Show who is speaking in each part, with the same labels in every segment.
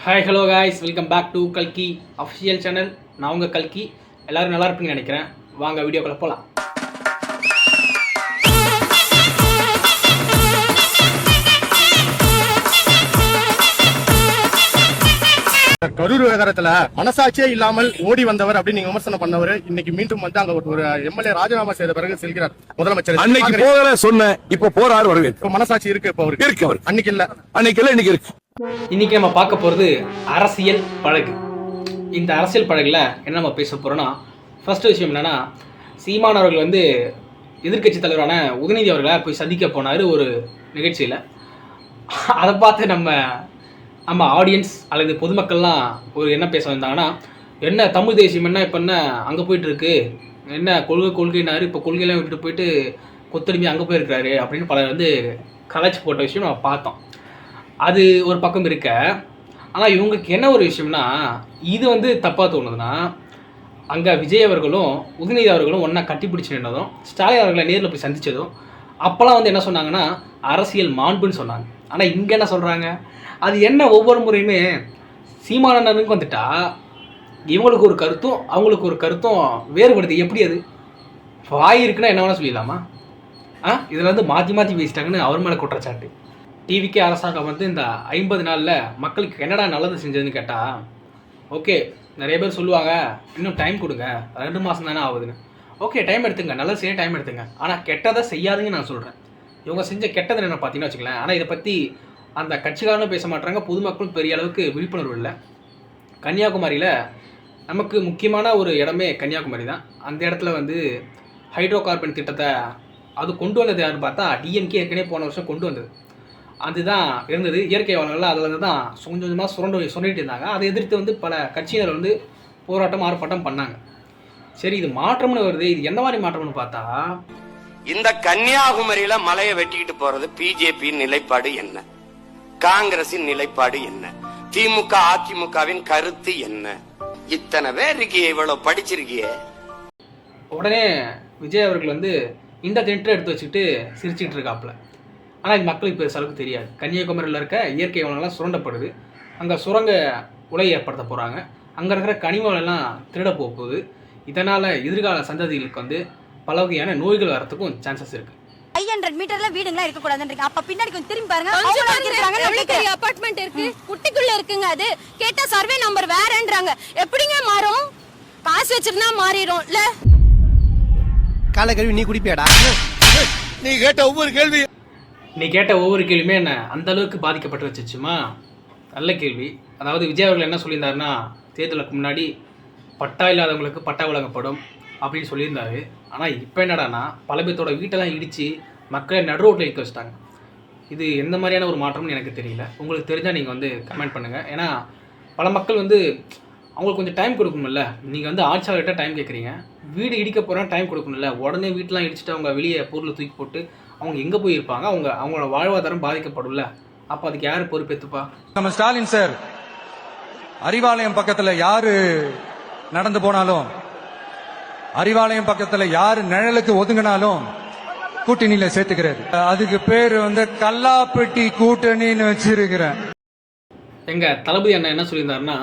Speaker 1: Hi hello guys, welcome back to கல்கி official channel. நான் உங்கள் கல்கி. எல்லோரும் நல்லா இருப்பீங்கன்னு நினைக்கிறேன். வாங்க வீடியோக்குள்ள போகலாம்.
Speaker 2: கரூர் விவகாரத்துல மனசாட்சியே இல்லாமல் ஓடி வந்தவர் அப்படின்னு நீங்க விமர்சனம் பண்ணவர் இன்னைக்கு மீண்டும் வந்து அங்க ஒரு எம்எல்ஏ ராஜினாமா செய்த பிறகு செல்கிறார் முதலமைச்சர்.
Speaker 3: அன்னைக்கு போகல சொன்ன, இப்ப போறாரு வரவேற்பு.
Speaker 2: மனசாட்சி இருக்கு இப்ப அவருக்கு
Speaker 3: இருக்கு. அவர்
Speaker 2: அன்னைக்கு இல்ல,
Speaker 3: இன்னைக்கு இருக்கு.
Speaker 1: இன்னைக்கு நம்ம பார்க்க போறது அரசியல் பழகு. இந்த அரசியல் பழகுல என்ன நம்ம பேச போறோம்னா, ஃபர்ஸ்ட் விஷயம் என்னன்னா, சீமான் அவர்கள் வந்து எதிர்கட்சி தலைவரான உதயநிதி அவர்களை போய் சந்திக்க போனார் ஒரு நிகழ்ச்சியில். அதை பார்த்து நம்ம ஆடியன்ஸ் அல்லது பொதுமக்கள்லாம் ஒரு என்ன பேச வந்தாங்கன்னா, என்ன தமிழ் தேசியம் என்ன இப்போ என்ன அங்கே போயிட்டு இருக்கு, என்ன கொள்கைனாரு, இப்போ கொள்கையெல்லாம் விட்டுட்டு போயிட்டு கொத்தடிமை அங்கே போயிருக்கிறாரு அப்படின்னு பலர் வந்து கலாச்சி போட்ட விஷயம் நம்ம பார்த்தோம். அது ஒரு பக்கம் இருக்க, ஆனால் இவங்களுக்கு என்ன ஒரு விஷயம்னா, இது வந்து தப்பாக தோணுதுன்னா, அங்கே விஜய் அவர்களும் உதயநிதி அவர்களும் ஒன்றா கட்டிப்பிடிச்சு நின்றதும், ஸ்டாலின் அவர்களை நேரில் போய் சந்தித்ததும், அப்போல்லாம் வந்து என்ன சொன்னாங்கன்னா அரசியல் மாண்புன்னு சொன்னாங்க. ஆனால் இங்கே என்ன சொல்கிறாங்க, அது என்ன ஒவ்வொரு முறையுமே சீமானனுக்கு வந்துட்டா இவங்களுக்கு ஒரு கருத்தும் அவங்களுக்கு ஒரு கருத்தும் வேறுபடுது. எப்படி அது வாய் இருக்குன்னா என்ன வேணால் சொல்லிடலாமா? இதில் வந்து மாற்றி மாற்றி பேசிட்டாங்கன்னு அவர் மேலே குற்றச்சாட்டு. டிவிக்கே அரசாங்கம் வந்து இந்த 50 நாளில் மக்களுக்கு என்னடா நல்லது செஞ்சதுன்னு கேட்டால், ஓகே நிறைய பேர் சொல்லுவாங்க இன்னும் டைம் கொடுங்க, 2 மாதம் தானே ஆகுதுன்னு. ஓகே டைம் எடுத்துங்க, நல்லது செய்ய டைம் எடுத்துங்க, ஆனால் கெட்டதை செய்யாதுன்னு நான் சொல்கிறேன். இவங்க செஞ்ச கெட்டது என்ன பார்த்தீங்கன்னா வச்சுக்கலாம். ஆனால் இதை பற்றி அந்த கட்சிக்காரனும் பேச மாட்டாங்க, பொதுமக்களும் பெரிய அளவுக்கு விழிப்புணர்வு இல்லை. கன்னியாகுமரியில் நமக்கு முக்கியமான ஒரு இடமே கன்னியாகுமரி தான். அந்த இடத்துல வந்து ஹைட்ரோ கார்பன் திட்டத்தை அது கொண்டு வந்தது யாருன்னு பார்த்தா டிஎம்கே ஏற்கனவே போன வருஷம் கொண்டு வந்தது. அதுதான் இருந்தது. இயற்கை வளங்கள்லாம் அதில் வந்து தான் கொஞ்சம் கொஞ்சமாக சொல்லிட்டு இருந்தாங்க. அதை எதிர்த்து வந்து பல கட்சியினர் வந்து போராட்டம் ஆர்ப்பாட்டம் பண்ணாங்க. சரி, இது மாற்றம்னு வருது, இது எந்த மாதிரி மாற்றம்னு பார்த்தா,
Speaker 4: இந்த கன்னியாகுமரியில மலையை வெட்டிக்கிட்டு போறது பிஜேபி நிலைப்பாடு என்ன, காங்கிரசின் நிலைப்பாடு என்ன, திமுக அதிமுகவின் கருத்து என்ன? இத்தனை பேர் இருக்கியே, இவ்வளவு படிச்சிருக்கியே.
Speaker 1: உடனே விஜய் அவர்கள் வந்து இந்த திட்டத்தை எடுத்து வச்சுக்கிட்டு சிரிச்சுக்கிட்டு இருக்காப்புல. ஆனால் இது மக்களுக்கு பெருச அளவுக்கு தெரியாது. கன்னியாகுமரியில் இருக்க இயற்கை வளங்கள்லாம் சுரண்டப்படுது. அங்கே சுரங்க உலை ஏற்படுத்த போகிறாங்க. அங்கே இருக்கிற கனிமவளெல்லாம் திருட போகுது. இதனால் எதிர்கால சந்ததிகளுக்கு வந்து பல வகையான நோய்கள் வரத்துக்கும் சான்சஸ் இருக்குது.
Speaker 5: 500 மீட்டர்ல வீடுங்களா இருக்க கூடாதுன்றீங்க. அப்ப பின்னாடி கொஞ்சம் திரும்பி பாருங்க. அபார்ட்மெண்ட் இருக்கு, குட்டிக்குள்ள இருக்குங்க. அது கேட்டா சர்வே நம்பர் வேறன்றாங்க. எப்படிங்க மாறும்? காசு வச்சிருந்தா மாறிடும் இல்ல?
Speaker 2: காலை கழுவி நீ குடிப்பியாடா?
Speaker 3: நீ கேட்ட ஒவ்வொரு
Speaker 1: கேள்வியுமே என்ன அந்த அளவுக்கு பாதிக்கப்பட்டு வச்சுச்சுமா? நல்ல கேள்வி. அதாவது விஜய் அவர்கள் என்ன சொல்லியிருந்தாருன்னா, தேர்தலுக்கு முன்னாடி பட்டா இல்லாதவங்களுக்கு பட்டா வழங்கப்படும் அப்படின்னு சொல்லியிருந்தாரு. ஆனால் இப்போ என்னடானா, பல பேர்த்தோட வீட்டெல்லாம் இடித்து மக்களை நடு ரோட்டில் நிற்க வச்சுட்டாங்க. இது எந்த மாதிரியான ஒரு மாற்றம்னு எனக்கு தெரியல. உங்களுக்கு தெரிஞ்சால் நீங்கள் வந்து கமெண்ட் பண்ணுங்கள். ஏன்னா பல மக்கள் வந்து அவங்களுக்கு கொஞ்சம் டைம் கொடுக்கணும்ல. நீங்கள் வந்து ஆட்சியாளர்கிட்ட டைம் கேட்குறீங்க, வீடு இடிக்க போகிறோம், டைம் கொடுக்கணும்ல. உடனே வீட்டெலாம் இடிச்சுட்டு அவங்க வெளியே பொருளை தூக்கி போட்டு அவங்க எங்கே போயிருப்பாங்க? அவங்களோட வாழ்வாதாரம் பாதிக்கப்படும்ல. அப்போ அதுக்கு யார் பொறுப்பேற்றுப்பா?
Speaker 6: நம்ம ஸ்டாலின் சார் அறிவாலயம் பக்கத்துல யாரு நடந்து போனாலும், அறிவாலயம் பக்கத்துல யாரு நிழலுக்கு ஒதுங்கினாலும் கூட்டணியில சேர்த்துக்கிறாரு. அதுக்கு பேரு வந்து கல்லாப்பெட்டி கூட்டணின்னு வச்சிருக்கிறேன்.
Speaker 1: எங்க தளபதி அண்ணா என்ன சொல்லியிருந்தாருன்னா,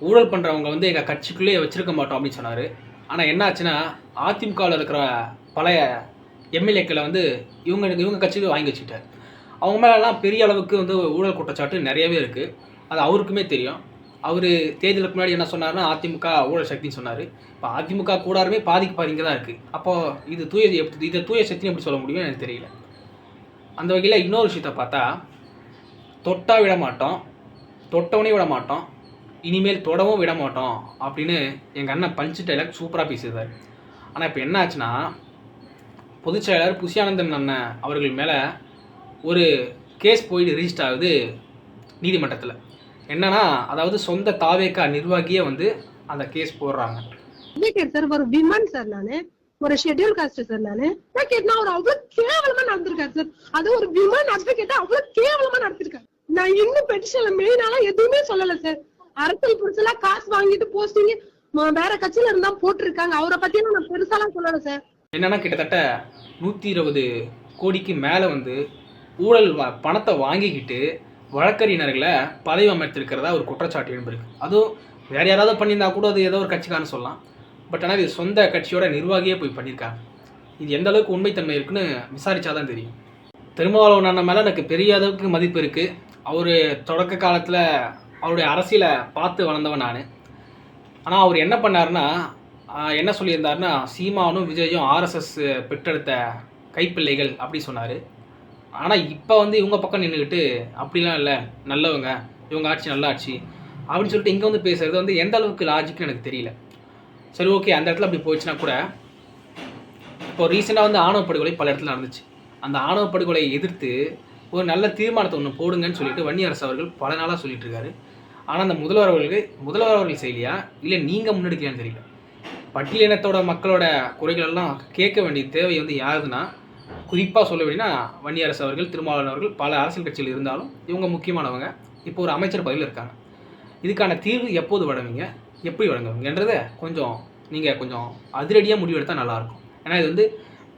Speaker 1: ஊழல் பண்றவங்க வந்து எங்க கட்சிக்குள்ளேயே வச்சிருக்க மாட்டோம் அப்படின்னு சொன்னாரு. ஆனா என்ன ஆச்சுன்னா, அதிமுகவில் இருக்கிற பழைய எம்எல்ஏக்களை வந்து இவங்க கட்சிக்கு வாங்கி வச்சுக்கிட்டார். அவங்க மேலெல்லாம் பெரிய அளவுக்கு வந்து ஊழல் குற்றச்சாட்டு நிறையவே இருக்குது. அது அவருக்குமே தெரியும். அவர் தேர்தலுக்கு முன்னாடி என்ன சொன்னார்னா, அதிமுக ஊழல் சக்தின்னு சொன்னார். இப்போ அதிமுக கூடாருமே பாதிக்கு தான் இருக்குது. அப்போது இதை தூய சக்தின்னு எப்படி சொல்ல முடியும் எனக்கு தெரியல. அந்த வகையில் இன்னொரு விஷயத்தை பார்த்தா, தொட்டா விட மாட்டோம், தொட்டவனே விட மாட்டோம், இனிமேல் தொடவும் விட மாட்டோம் அப்படின்னு எங்கள் அண்ணன் பஞ்சு டைலாக் சூப்பராக பேசியிருந்தார். ஆனால் இப்போ என்ன ஆச்சுன்னா, பொதுச்செயலாளர் புஷியானந்தன் அண்ணன் அவர்கள் மேலே ஒரு கேஸ் போயிட்டு ரிஜிஸ்டர் ஆகுது நீதிமன்றத்தில். என்னன்னா, அதாவது சொந்த தாவேக்கா நிர்வாகியே வந்து அந்த கேஸ் போடுறாங்க.
Speaker 7: சார் ஒரு விமன் சார், நானு ஒரு ஷெட்யூல் காஸ்ட் சார், நானு கேட்டா அவர் அவ்வளவு கேவலமா நடந்திருக்காரு சார். அது ஒரு விமன் அட்வொகேட்டா அவ்வளவு கேவலமா நடத்திருக்காரு. நான் இன்னும் பெட்டிஷன்ல மெயினாலாம் எதுவுமே சொல்லல சார். அரசியல் புடிச்சலா காசு வாங்கிட்டு போஸ்டிங் வேற கட்சியில இருந்தா போட்டிருக்காங்க. அவரை பத்தி நான் பெருசாலாம் சொல்லல சார்.
Speaker 1: என்னன்னா, கிட்டத்தட்ட 120 கோடிக்கு மேலே வந்து ஊழல் பணத்தை வாங்கிக்கிட்டு வழக்கறிஞர்களை பதவி அமைத்திருக்கிறதா ஒரு குற்றச்சாட்டு எழுந்திருக்கு. அதுவும் வேறு யாராவது பண்ணியிருந்தா கூட அது ஏதோ ஒரு கட்சிக்காரன்னு சொல்லலாம். பட் ஆனால் இது சொந்த கட்சியோட நிர்வாகியே போய் பண்ணியிருக்காங்க. இது எந்த அளவுக்கு உண்மைத்தன்மை இருக்குன்னு விசாரிச்சாதான் தெரியும். திருமாவளவன் அண்ணன் மேலே எனக்கு பெரிய அளவுக்கு மதிப்பு இருக்குது. அவர் தொடக்க காலத்தில் அவருடைய அரசியலை பார்த்து வளர்ந்தவன் நான். ஆனால் அவர் என்ன பண்ணாருன்னா, என்ன சொல்லியிருந்தாருன்னா, சீமானும் விஜயும் ஆர்எஸ்எஸ் பெற்றெடுத்த கைப்பிள்ளைகள் அப்படி சொன்னார். ஆனால் இப்போ வந்து இவங்க பக்கம் நின்றுக்கிட்டு அப்படிலாம் இல்லை, நல்லவங்க, இவங்க ஆட்சி நல்ல ஆட்சி அப்படின்னு சொல்லிட்டு இங்கே வந்து பேசுகிறது வந்து எந்த அளவுக்கு லாஜிக்னு எனக்கு தெரியல. சரி, ஓகே, அந்த இடத்துல அப்படி போயிடுச்சுன்னா கூட, இப்போ ரீசெண்டாக வந்து ஆணவ படுகொலை பல இடத்துல நடந்துச்சு. அந்த ஆணவ படுகொலையை எதிர்த்து ஒரு நல்ல தீர்மானத்தை ஒன்று போடுங்கன்னு சொல்லிட்டு வன்னியரசு அவர்கள் பல நாளாக சொல்லிட்டு இருக்காரு. ஆனால் அந்த முதல்வர் அவர்கள் செய்யலையா, இல்லை நீங்கள் முன்னெடுக்கலையான்னு தெரியல. பட்டியலினத்தோட மக்களோட குறைகள் எல்லாம் கேட்க வேண்டிய தேவை வந்து யாருதுன்னா, குறிப்பாக சொல்ல வேண்டியன்னா வன்னியரசு அவர்கள், திருமாவளவன் அவர்கள் பல அரசியல் கட்சியில் இருந்தாலும் இவங்க முக்கியமானவங்க. இப்போ ஒரு அமைச்சர் பதவியில் இருக்காங்க. இதுக்கான தீர்வு எப்போது வழங்குவீங்க, எப்படி வழங்குவீங்கன்றதை நீங்கள் கொஞ்சம் அதிரடியாக முடிவெடுத்தால் நல்லாயிருக்கும். ஏன்னா இது வந்து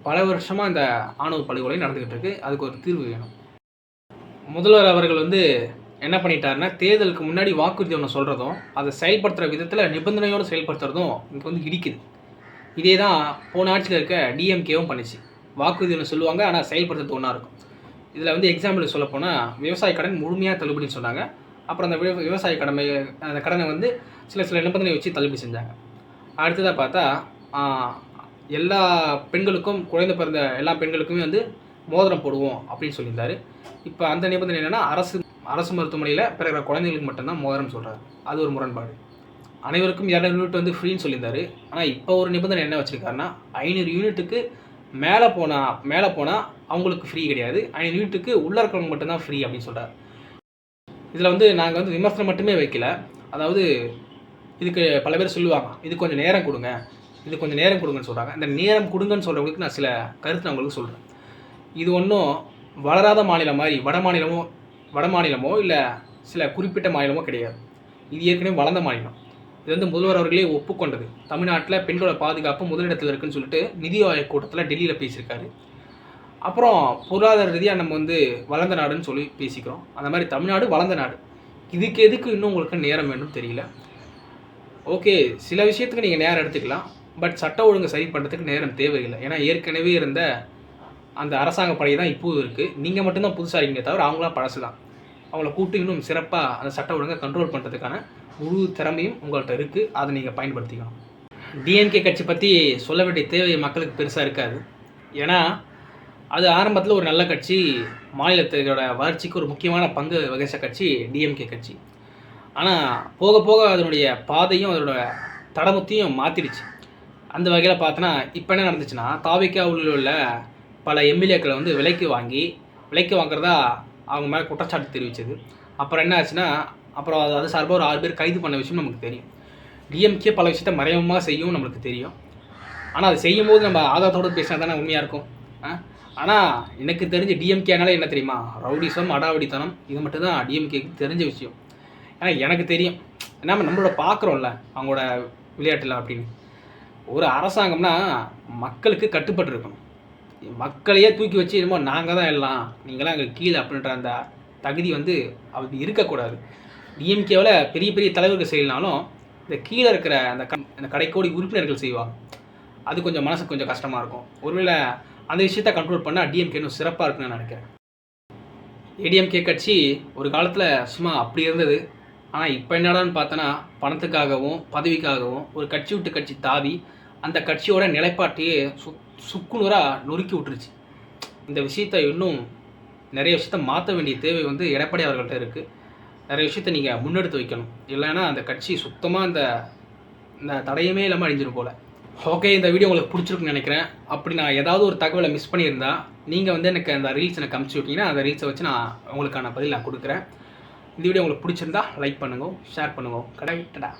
Speaker 1: பல வருஷமாக இந்த ஆணவ படுகொலை நடந்துக்கிட்டு இருக்குது. அதுக்கு ஒரு தீர்வு வேணும். முதல்வர் அவர்கள் வந்து என்ன பண்ணிட்டாருன்னா, தேர்தலுக்கு முன்னாடி வாக்குறுதி ஒன்று சொல்கிறதும் அதை செயல்படுத்துகிற விதத்தில் நிபந்தனையோடு செயல்படுத்துறதும் இங்கே வந்து இடிக்குது. இதே தான் போன ஆட்சியில் இருக்க டிஎம்கேவும் பண்ணிச்சு. வாக்குறுதி ஒன்று சொல்லுவாங்க, ஆனால் செயல்படுத்துறது ஒன்றா இருக்கும். இதில் வந்து எக்ஸாம்பிள் சொல்லப்போனால் விவசாய கடன் முழுமையாக தள்ளுபடின்னு சொன்னாங்க. அப்புறம் அந்த விவசாய அந்த கடனை வந்து சில நிபந்தனை வச்சு தள்ளுபடி செஞ்சாங்க. அடுத்ததாக பார்த்தா எல்லா பெண்களுக்கும், குழந்தை பிறந்த எல்லா பெண்களுக்குமே வந்து மோதிரம் போடுவோம் அப்படின்னு சொல்லியிருந்தாரு. இப்போ அந்த நிபந்தனை என்னென்னா, அரசு மருத்துவமனையில் பிறகு குழந்தைங்களுக்கு மட்டும்தான் மோதிரம் சொல்கிறாரு. அது ஒரு முரண்பாடு. அனைவருக்கும் 200 யூனிட் வந்து ஃப்ரீன்னு சொல்லியிருந்தாரு. ஆனால் இப்போ ஒரு நிபந்தனை என்ன வச்சுருக்காருன்னா, 500 யூனிட்டுக்கு மேலே போனால் அவங்களுக்கு ஃப்ரீ கிடையாது, 500 யூனிட்டுக்கு உள்ளே இருக்கிறவங்க மட்டும்தான் ஃப்ரீ அப்படின்னு சொல்கிறார். இதில் வந்து நாங்கள் வந்து விமர்சனம் மட்டுமே வைக்கல. அதாவது இதுக்கு பல பேர் சொல்லுவாங்க, இது கொஞ்சம் நேரம் கொடுங்கன்னு சொல்கிறாங்க. இந்த நேரம் கொடுங்கன்னு சொல்கிறவங்களுக்கு நான் சில கருத்து நான் உங்களுக்கு சொல்கிறேன். இது ஒன்றும் வளராத மாநிலம் மாதிரி வட மாநிலமோ இல்லை சில குறிப்பிட்ட மாநிலமோ கிடையாது. இது ஏற்கனவே வளர்ந்த மாநிலம். இது வந்து முதல்வர் அவர்களே ஒப்புக்கொண்டது. தமிழ்நாட்டில் பெண்களோட பாதுகாப்பு முதலிடத்தில் இருக்குன்னு சொல்லிட்டு நிதி ஆயோக் கூட்டத்தில் டெல்லியில் பேசியிருக்காரு. அப்புறம் பொருளாதார ரீதியாக நம்ம வந்து வளர்ந்த நாடுன்னு சொல்லி பேசிக்கிறோம். அந்த மாதிரி தமிழ்நாடு வளர்ந்த நாடு. இதுக்கு எதுக்கு இன்னும் உங்களுக்கு நேரம் வேண்டும் தெரியல. ஓகே, சில விஷயத்துக்கு நீங்கள் நேரம் எடுத்துக்கலாம், பட் சட்ட ஒழுங்கு சரி பண்ணுறதுக்கு நேரம் தேவையில்லை. ஏன்னா ஏற்கனவே இருந்த அந்த அரசாங்க படை தான் இப்போது இருக்குது. நீங்கள் மட்டும்தான் புதுசாக இருக்கீங்க தவிர அவங்களாம் பழசு தான். அவங்கள கூப்பிட்டு இன்னும் சிறப்பாக அந்த சட்ட ஒழுங்கை கண்ட்ரோல் பண்ணுறதுக்கான முழு திறமையும் உங்கள்கிட்ட இருக்குது. அதை நீங்கள் பயன்படுத்திக்கணும். டிஎம்கே கட்சி பற்றி சொல்ல வேண்டிய தேவை மக்களுக்கு பெருசாக இருக்காது. ஏன்னா அது ஆரம்பத்தில் ஒரு நல்ல கட்சி, மாநிலத்தோட வளர்ச்சிக்கு ஒரு முக்கியமான பங்கு வகிச்ச கட்சி டிஎம்கே கட்சி. ஆனால் போக போக அதனுடைய பாதையும் அதனோட தடமத்தையும் மாற்றிடுச்சு. அந்த வகையில் பார்த்தோன்னா இப்போ என்ன நடந்துச்சுன்னா, தாவிக்காவில் உள்ள பல எம்எல்ஏக்களை வந்து விலைக்கு வாங்குறதா அவங்க மேலே குற்றச்சாட்டு தெரிவித்தது. அப்புறம் என்ன ஆச்சுன்னா, அப்புறம் அது சார்பாக ஒரு 6 பேர் கைது பண்ண விஷயம் நமக்கு தெரியும். டிஎம்கே பல விஷயத்த மறைமுகமாக செய்யும் நம்மளுக்கு தெரியும். ஆனால் அது செய்யும் போது நம்ம ஆதாரத்தோடு பேசினா தானே உண்மையாக இருக்கும். ஆனால் எனக்கு தெரிஞ்ச டிஎம்கேனால என்ன தெரியுமா, ரவுடிசம், அடாவடித்தனம், இது மட்டும்தான் டிஎம்கேக்கு தெரிஞ்ச விஷயம். ஏன்னா எனக்கு தெரியும், நம்மளோட பார்க்குறோம்ல அவங்களோட விளையாட்டில் அப்படின்னு. ஒரு அரசாங்கம்னா மக்களுக்கு கட்டுப்பட்டு இருக்கணும். மக்களையே தூக்கி வச்சு என்னமோ நாங்கள் தான் எல்லாம், நீங்களாம் எங்களுக்கு கீழே அப்படின்ற அந்த தகுதி வந்து அப்படி இருக்கக்கூடாது. டிஎம்கேவில் பெரிய பெரிய தலைவர்கள் செய்யலனாலும் இந்த கீழே இருக்கிற அந்த கடைக்கோடி உறுப்பினர்கள் செய்வாங்க. அது கொஞ்சம் மனசுக்கு கொஞ்சம் கஷ்டமாக இருக்கும். ஒருவேளை அந்த விஷயத்தை கண்ட்ரோல் பண்ணால் டிஎம்கே இன்னும் சிறப்பாக இருக்குன்னு நான் நினைக்கிறேன். ஏடிஎம்கே கட்சி ஒரு காலத்தில் சும்மா அப்படி இருந்தது. ஆனால் இப்போ என்னடான்னு பார்த்தோன்னா, பணத்துக்காகவும் பதவிக்காகவும் ஒரு கட்சி விட்டு கட்சி தாவி அந்த கட்சியோட நிலைப்பாட்டையே சுக்குநூறாக நொறுக்கி விட்டுருச்சு. இந்த விஷயத்தை இன்னும் நிறைய விஷயத்த மாற்ற வேண்டிய தேவை வந்து எடப்பாடி அவர்கள்ட்ட இருக்குது. நிறைய விஷயத்த நீங்கள் முன்னெடுத்து வைக்கணும். இல்லைன்னா அந்த கட்சி சுத்தமாக இந்த தடையுமே இல்லாமல் அழிஞ்சிடும் போல். ஓகே, இந்த வீடியோ உங்களுக்கு பிடிச்சிருக்குன்னு நினைக்கிறேன். அப்படி நான் ஏதாவது ஒரு தகவலை மிஸ் பண்ணியிருந்தா நீங்கள் வந்து எனக்கு அந்த ரீல்ஸ் எனக்கு அனுப்பிச்சி விட்டீங்கன்னா அந்த ரீல்ஸை வச்சு நான் உங்களுக்கான பதில் நான் கொடுக்குறேன். இந்த வீடியோ உங்களுக்கு பிடிச்சிருந்தா லைக் பண்ணுங்க, ஷேர் பண்ணுங்க. கரெக்டா?